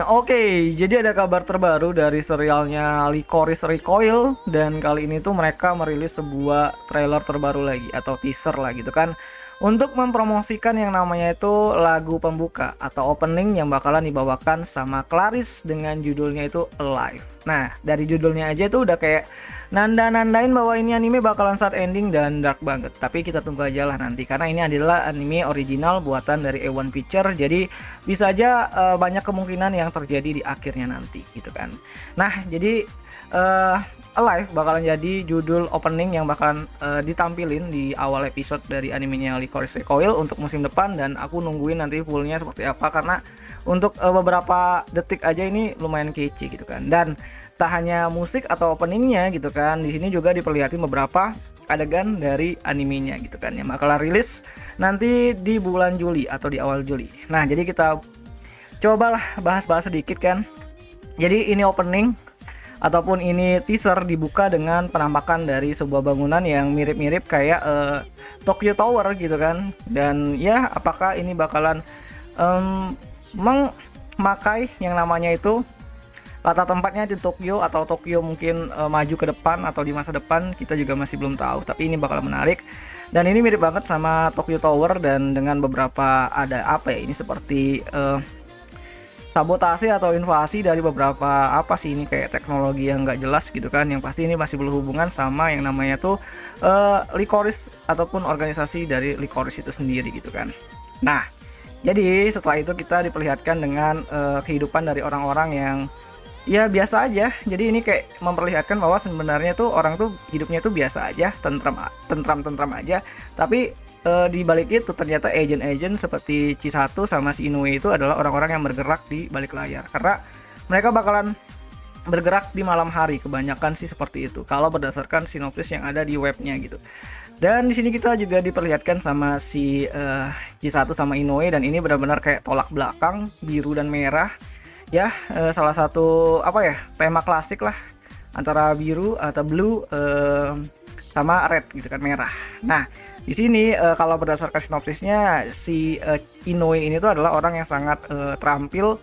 Oke, jadi ada kabar terbaru dari serialnya Licorice Recoil dan kali ini tuh mereka merilis sebuah trailer terbaru lagi atau teaser lah gitu kan untuk mempromosikan yang namanya itu lagu pembuka atau opening yang bakalan dibawakan sama Clarice dengan judulnya itu Alive. Nah, dari judulnya aja tuh udah kayak nanda-nandain bahwa ini anime bakalan sad ending dan dark banget. Tapi kita tunggu aja lah nanti karena ini adalah anime original buatan dari A1 Picture. Jadi bisa aja banyak kemungkinan yang terjadi di akhirnya nanti gitu kan. Nah, jadi Alive bakalan jadi judul opening yang bakalan ditampilin di awal episode dari animenya Licorice Recoil untuk musim depan, dan aku nungguin nanti fullnya seperti apa karena untuk beberapa detik aja ini lumayan kece gitu kan. Dan tak hanya musik atau openingnya gitu kan, di sini juga diperlihatin beberapa adegan dari animenya gitu kan yang bakalan rilis nanti di bulan Juli atau di awal Juli. Nah, jadi kita cobalah bahas-bahas sedikit kan. Jadi ini opening ataupun ini teaser dibuka dengan penampakan dari sebuah bangunan yang mirip-mirip kayak Tokyo Tower gitu kan. Dan ya, apakah ini bakalan memakai yang namanya itu kata tempatnya di Tokyo atau Tokyo mungkin maju ke depan atau di masa depan, kita juga masih belum tahu, tapi ini bakal menarik. Dan ini mirip banget sama Tokyo Tower dan dengan beberapa ada apa ya, ini seperti sabotase atau invasi dari beberapa apa sih, ini kayak teknologi yang nggak jelas gitu kan, yang pasti ini masih berhubungan sama yang namanya tuh Licorice ataupun organisasi dari Licorice itu sendiri gitu kan. Nah, jadi setelah itu kita diperlihatkan dengan kehidupan dari orang-orang yang ya biasa aja. Jadi ini kayak memperlihatkan bahwa sebenarnya tuh orang tuh hidupnya tuh biasa aja, tentram aja. Tapi di balik itu ternyata agent-agent seperti Chisato sama si Inoue itu adalah orang-orang yang bergerak di balik layar. Karena mereka bakalan bergerak di malam hari, kebanyakan sih seperti itu kalau berdasarkan sinopsis yang ada di webnya gitu. Dan di sini kita juga diperlihatkan sama si Chisato sama Inoue, dan ini benar-benar kayak tolak belakang, biru dan merah. Ya, salah satu apa ya, tema klasik lah antara biru atau blue sama red gitu kan, merah. Nah, di sini kalau berdasarkan sinopsisnya si Inoue ini tuh adalah orang yang sangat terampil,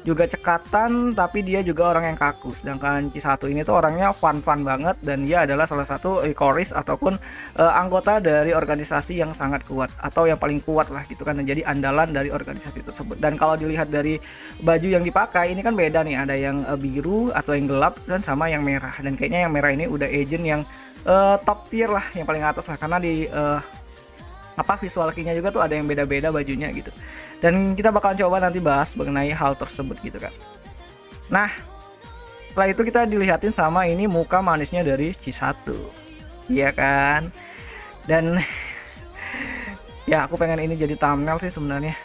juga cekatan, tapi dia juga orang yang kaku. Sedangkan Chisato ini tuh orangnya fun banget, dan dia adalah salah satu Licorice ataupun anggota dari organisasi yang sangat kuat atau yang paling kuat lah gitu kan, dan jadi andalan dari organisasi tersebut. Dan kalau dilihat dari baju yang dipakai ini kan beda nih, ada yang biru atau yang gelap dan sama yang merah, dan kayaknya yang merah ini udah agent yang top tier lah, yang paling atas lah, karena di visual key-nya juga tuh ada yang beda-beda bajunya gitu. Dan kita bakal coba nanti bahas mengenai hal tersebut gitu kan. Nah, setelah itu kita dilihatin sama ini muka manisnya dari Chisato, iya kan. Dan ya, aku pengen ini jadi thumbnail sih sebenarnya.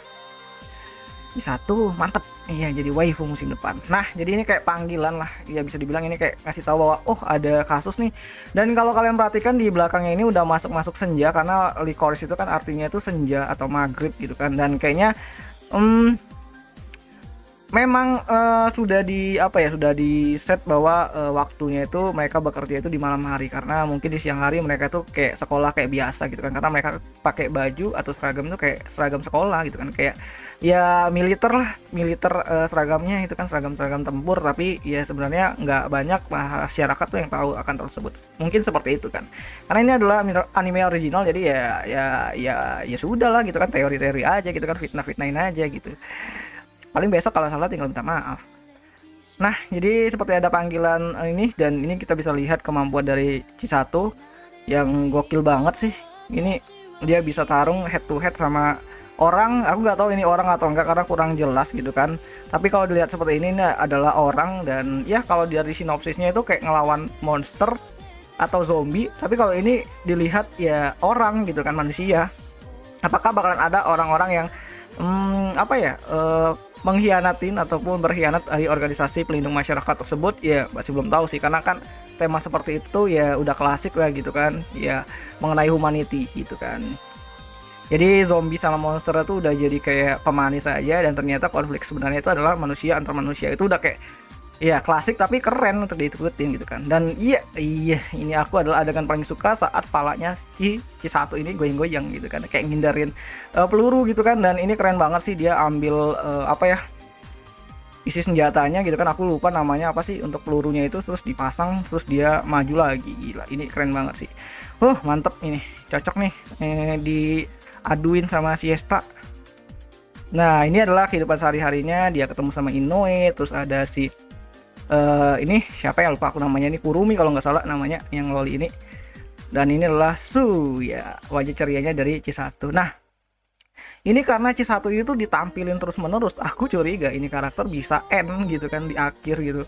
Chisato mantep, iya, jadi waifu musim depan. Nah, jadi ini kayak panggilan lah, ya bisa dibilang ini kayak ngasih tahu bahwa oh ada kasus nih. Dan kalau kalian perhatikan di belakangnya ini udah masuk senja, karena Licorice itu kan artinya itu senja atau maghrib gitu kan. Dan kayaknya memang sudah sudah di set bahwa waktunya itu mereka bekerja itu di malam hari, karena mungkin di siang hari mereka tuh kayak sekolah kayak biasa gitu kan, karena mereka pakai baju atau seragam itu kayak seragam sekolah gitu kan, kayak ya militer lah, seragamnya itu kan seragam tempur, tapi ya sebenarnya nggak banyak masyarakat tuh yang tahu akan tersebut, mungkin seperti itu kan, karena ini adalah anime original. Jadi ya sudah lah gitu kan, teori-teori aja gitu kan, fitnahin aja gitu. Paling besok kalau salah tinggal minta maaf. Nah, jadi seperti ada panggilan ini, dan ini kita bisa lihat kemampuan dari Chisato yang gokil banget sih. Ini dia bisa tarung head to head sama orang. Aku nggak tahu ini orang atau enggak karena kurang jelas gitu kan. Tapi kalau dilihat seperti ini adalah orang, dan ya kalau dari sinopsisnya itu kayak ngelawan monster atau zombie. Tapi kalau ini dilihat ya orang gitu kan, manusia. Apakah bakalan ada orang-orang yang mengkhianatin ataupun berkhianat dari organisasi pelindung masyarakat tersebut? Ya masih belum tahu sih, karena kan tema seperti itu ya udah klasik lah gitu kan, ya mengenai humanity gitu kan. Jadi zombie sama monster itu udah jadi kayak pemanis saja, dan ternyata konflik sebenarnya itu adalah manusia antar manusia. Itu udah kayak ya klasik tapi keren untuk diikutin gitu kan. Dan iya ini aku adalah adegan paling suka saat palanya si Chisato ini goyang-goyang gitu kan, kayak ngindarin peluru gitu kan. Dan ini keren banget sih, dia ambil isi senjatanya gitu kan, aku lupa namanya apa sih untuk pelurunya itu, terus dipasang terus dia maju lagi. Gila, ini keren banget sih. Mantep ini, cocok nih diaduin sama Siesta. Nah, ini adalah kehidupan sehari-harinya dia ketemu sama Inoue, terus ada si ini siapa ya, lupa aku namanya, ini Kurumi kalau nggak salah namanya yang loli ini. Dan ini adalah Su ya, wajah cerianya dari C1. Nah, ini karena C1 itu ditampilin terus menerus, aku curiga ini karakter bisa end gitu kan di akhir gitu.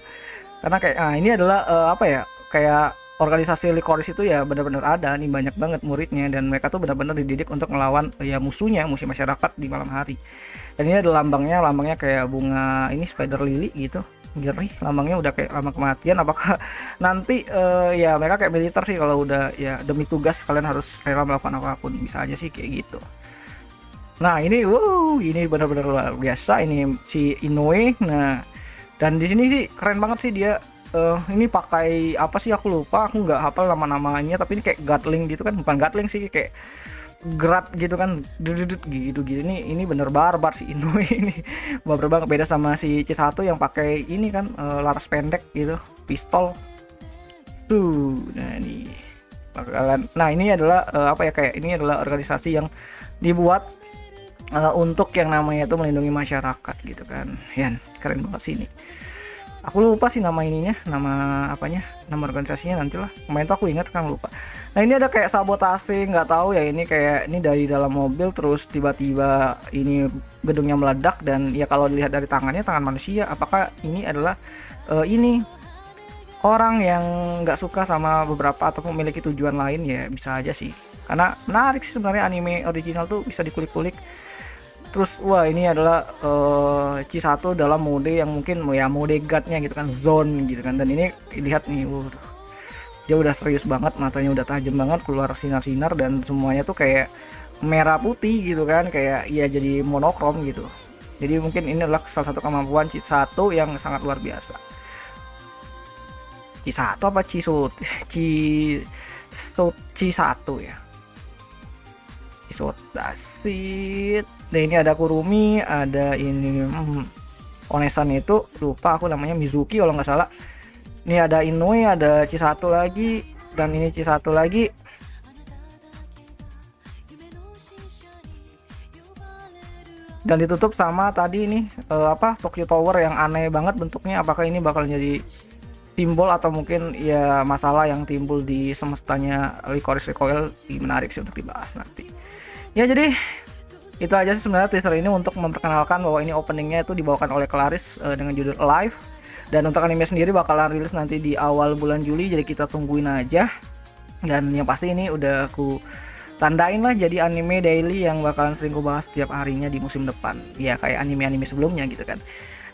Karena kayak ini adalah apa ya, kayak organisasi Lycoris itu ya benar-benar ada nih, banyak banget muridnya, dan mereka tuh benar-benar dididik untuk melawan ya musuh masyarakat di malam hari. Dan ini ada lambangnya kayak bunga ini spider lily gitu. Ngeri, lambangnya udah kayak lambang kematian. Apakah nanti ya mereka kayak militer sih, kalau udah ya demi tugas kalian harus rela melakukan apapun, bisa aja sih kayak gitu. Nah, ini ini benar-benar luar biasa ini si Inoue. Nah, dan di sini sih keren banget sih dia. Ini pakai apa sih, aku lupa, aku nggak hafal nama-namanya, tapi ini kayak Gatling gitu kan, bukan Gatling sih, kayak Grat gitu kan, dudut gitu. Ini bener barbar sih Inoue ini. Barbar banget, beda sama si C1 yang pakai ini kan laras pendek gitu, pistol. Nah ini bakalan. Nah, ini adalah apa ya, kayak ini adalah organisasi yang dibuat untuk yang namanya itu melindungi masyarakat gitu kan. Ya, keren banget sih ini. Aku lupa sih nama ininya, nama apanya, nama organisasinya nantilah. Kemarin tuh aku ingat kan lupa. Nah, ini ada kayak sabotase, nggak tahu ya, ini kayak ini dari dalam mobil terus tiba-tiba ini gedungnya meledak, dan ya kalau dilihat dari tangannya, tangan manusia, apakah ini adalah ini orang yang nggak suka sama beberapa atau memiliki tujuan lain, ya bisa aja sih. Karena menarik sih sebenarnya, anime original tuh bisa dikulik-kulik. Terus wah, ini adalah C1 dalam mode yang mungkin ya mode guardnya gitu kan, zone gitu kan. Dan ini lihat nih, dia udah serius banget, matanya udah tajam banget, keluar sinar-sinar, dan semuanya tuh kayak merah putih gitu kan, kayak ya jadi monokrom gitu. Jadi mungkin ini adalah salah satu kemampuan C1 yang sangat luar biasa. C1 apa C1 ya, dasit. Nah, ini ada Kurumi, ada ini Onesan itu lupa aku namanya, Mizuki kalau nggak salah. Ini ada Inoue, ada C1 lagi, dan ini C1 lagi. Dan ditutup sama tadi ini apa, Tokyo Tower yang aneh banget bentuknya. Apakah ini bakal jadi simbol atau mungkin ya masalah yang timbul di semestanya Lycoris Recoil? Menarik sih untuk dibahas nanti. Ya, jadi itu aja sih sebenarnya teaser ini untuk memperkenalkan bahwa ini openingnya itu dibawakan oleh Claris dengan judul Alive. Dan untuk anime sendiri bakalan rilis nanti di awal bulan Juli, jadi kita tungguin aja. Dan yang pasti ini udah aku tandain lah jadi anime daily yang bakalan sering aku bahas setiap harinya di musim depan, ya kayak anime-anime sebelumnya gitu kan.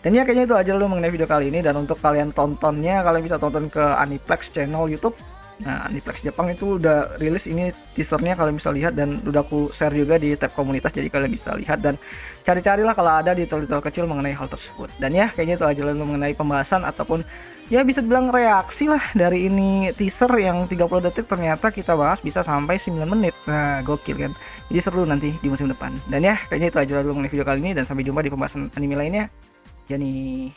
Dan ya kayaknya itu aja dulu mengenai video kali ini. Dan untuk kalian tontonnya, kalian bisa tonton ke Aniplex channel YouTube. Nah, Aniplex Jepang itu udah rilis ini teasernya, kalian bisa lihat, dan udah aku share juga di tab komunitas, jadi kalian bisa lihat dan cari-carilah kalau ada detail-detail kecil mengenai hal tersebut. Dan ya kayaknya itu aja dulu mengenai pembahasan ataupun ya bisa dibilang reaksi lah dari ini teaser yang 30 detik ternyata kita bahas bisa sampai 9 menit. Nah, gokil kan. Jadi seru nanti di musim depan. Dan ya kayaknya itu aja dulu mengenai video kali ini, dan sampai jumpa di pembahasan anime lainnya. Ya nih.